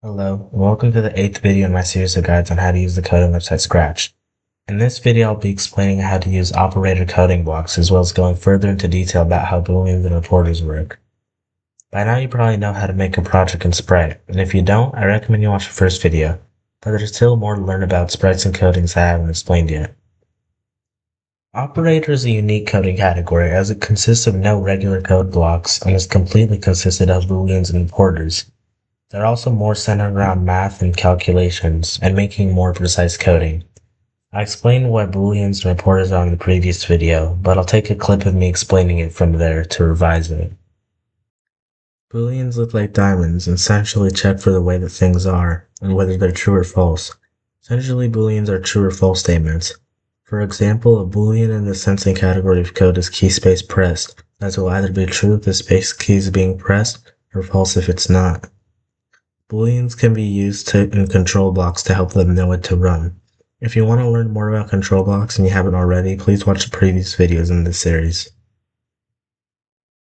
Hello, and welcome to the 8th video in my series of guides on how to use the coding website Scratch. In this video, I'll be explaining how to use operator coding blocks, as well as going further into detail about how Booleans and reporters work. By now, you probably know how to make a project in Sprite, and if you don't, I recommend you watch the first video, but there's still more to learn about sprites and codings I haven't explained yet. Operator is a unique coding category as it consists of no regular code blocks and is completely consisted of Booleans and reporters. They're also more centered around math and calculations and making more precise coding. I explained what Booleans and reporters are in the previous video, but I'll take a clip of me explaining it from there to revise it. Booleans look like diamonds and essentially check for the way that things are and whether they're true or false. Essentially, Booleans are true or false statements. For example, a Boolean in the sensing category of code is key space pressed, as it will either be true if the space key is being pressed or false if it's not. Booleans can be used in control blocks to help them know what to run. If you want to learn more about control blocks and you haven't already, please watch the previous videos in this series.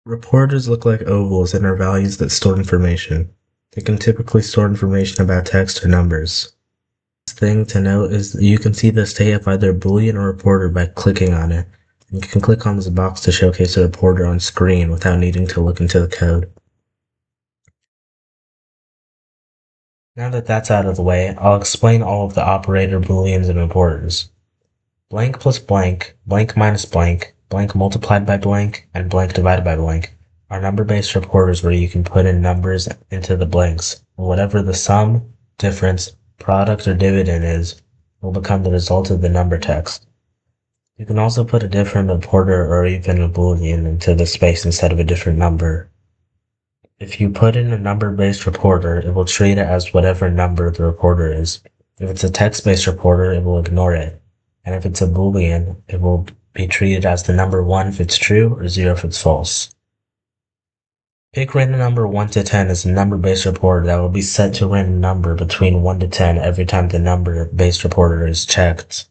Reporters look like ovals and are values that store information. They can typically store information about text or numbers. The thing to note is that you can see the state of either Boolean or reporter by clicking on it. You can click on this box to showcase a reporter on screen without needing to look into the code. Now that that's out of the way, I'll explain all of the operator booleans and reporters. Blank plus blank, blank minus blank, blank multiplied by blank, and blank divided by blank are number-based reporters where you can put in numbers into the blanks, and whatever the sum, difference, product, or dividend is will become the result of the number text. You can also put a different reporter or even a boolean into the space instead of a different number. If you put in a number-based reporter, it will treat it as whatever number the reporter is. If it's a text-based reporter, it will ignore it. And if it's a Boolean, it will be treated as the number 1 if it's true or 0 if it's false. Pick random number 1 to 10 is a number-based reporter that will be set to a random number between 1 to 10 every time the number-based reporter is checked.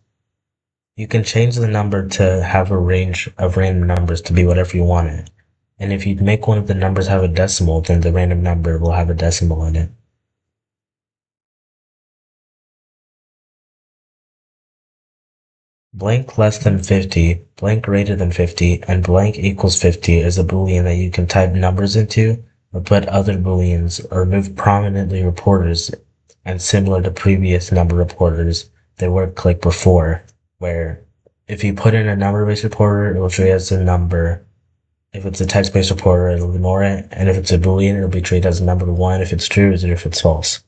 You can change the number to have a range of random numbers to be whatever you want it. And if you make one of the numbers have a decimal, then the random number will have a decimal in it. Blank less than 50, blank greater than 50, and blank equals 50 is a Boolean that you can type numbers into, or put other Booleans, or move prominently reporters, and similar to previous number reporters, they work like before, where if you put in a number-based reporter, it will treat as a number. If it's a text-based reporter, it'll ignore it, and if it's a Boolean, it'll be treated as number 1 if it's true or if it's false.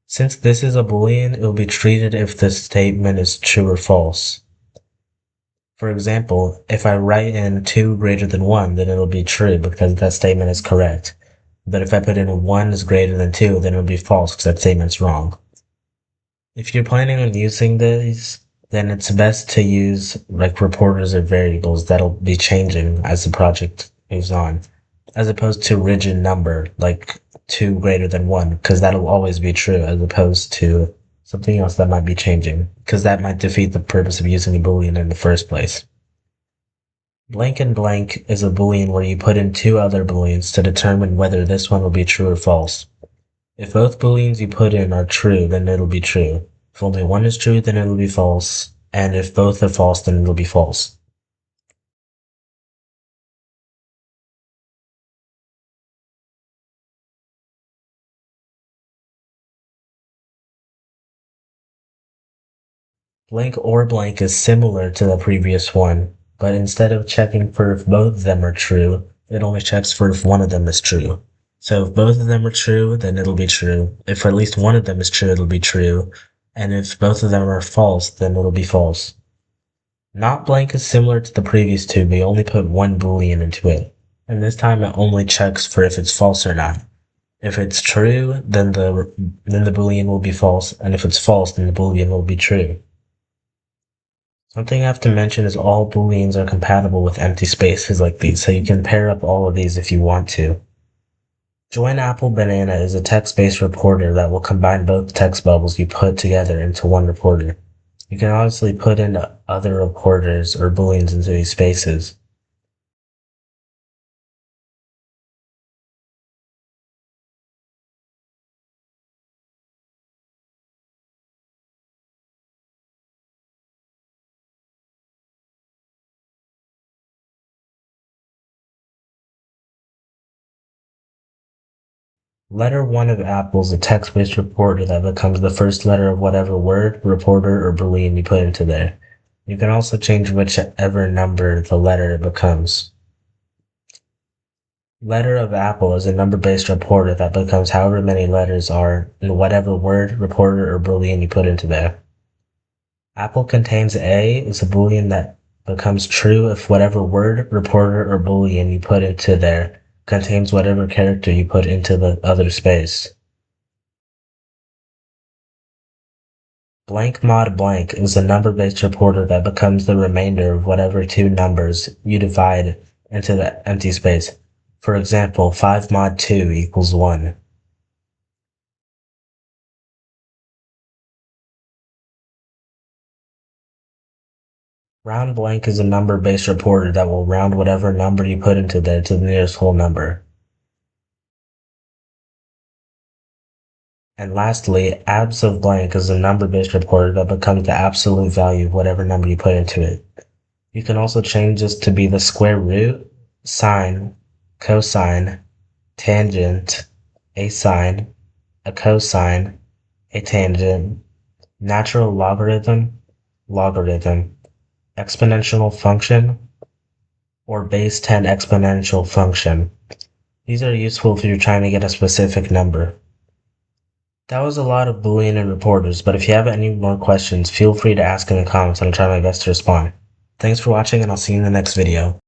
Since this is a Boolean, it will be treated if the statement is true or false. For example, if I write in 2 greater than 1, then it'll be true because that statement is correct. But if I put in 1 is greater than 2, then it'll be false because that statement's wrong. If you're planning on using these, then it's best to use like reporters or variables that'll be changing as the project moves on, as opposed to rigid number like 2 greater than 1, because that'll always be true, as opposed to something else that might be changing, because that might defeat the purpose of using a Boolean in the first place. Blank and blank is a Boolean where you put in 2 other Booleans to determine whether this one will be true or false. If both Booleans you put in are true, then it'll be true. If only one is true, then it'll be false, and if both are false, then it'll be false. Blank or blank is similar to the previous one, but instead of checking for if both of them are true, it only checks for if one of them is true. So if both of them are true, then it'll be true. If at least one of them is true, it'll be true. And if both of them are false, then it'll be false. Not blank is similar to the previous two, but you only put one Boolean into it. And this time it only checks for if it's false or not. If it's true, then the Boolean will be false, and if it's false, then the Boolean will be true. Something I have to mention is all Booleans are compatible with empty spaces like these, so you can pair up all of these if you want to. Join Apple Banana is a text-based reporter that will combine both text bubbles you put together into one reporter. You can obviously put in other reporters or Booleans into these spaces. Letter 1 of Apple is a text-based reporter that becomes the first letter of whatever word, reporter, or Boolean you put into there. You can also change whichever number the letter becomes. Letter of Apple is a number-based reporter that becomes however many letters are in whatever word, reporter, or Boolean you put into there. Apple contains A is a Boolean that becomes true if whatever word, reporter, or Boolean you put into there contains whatever character you put into the other space. Blank mod blank is a number-based reporter that becomes the remainder of whatever two numbers you divide into the empty space. For example, 5 mod 2 equals 1. Round blank is a number-based reporter that will round whatever number you put into there to the nearest whole number. And lastly, abs of blank is a number-based reporter that becomes the absolute value of whatever number you put into it. You can also change this to be the square root, sine, cosine, tangent, a sine, a cosine, a tangent, natural logarithm, logarithm, exponential function, or base 10 exponential function. These are useful if you're trying to get a specific number. That was a lot of Boolean and reporters, but if you have any more questions, feel free to ask in the comments and I'll try my best to respond. Thanks for watching and I'll see you in the next video.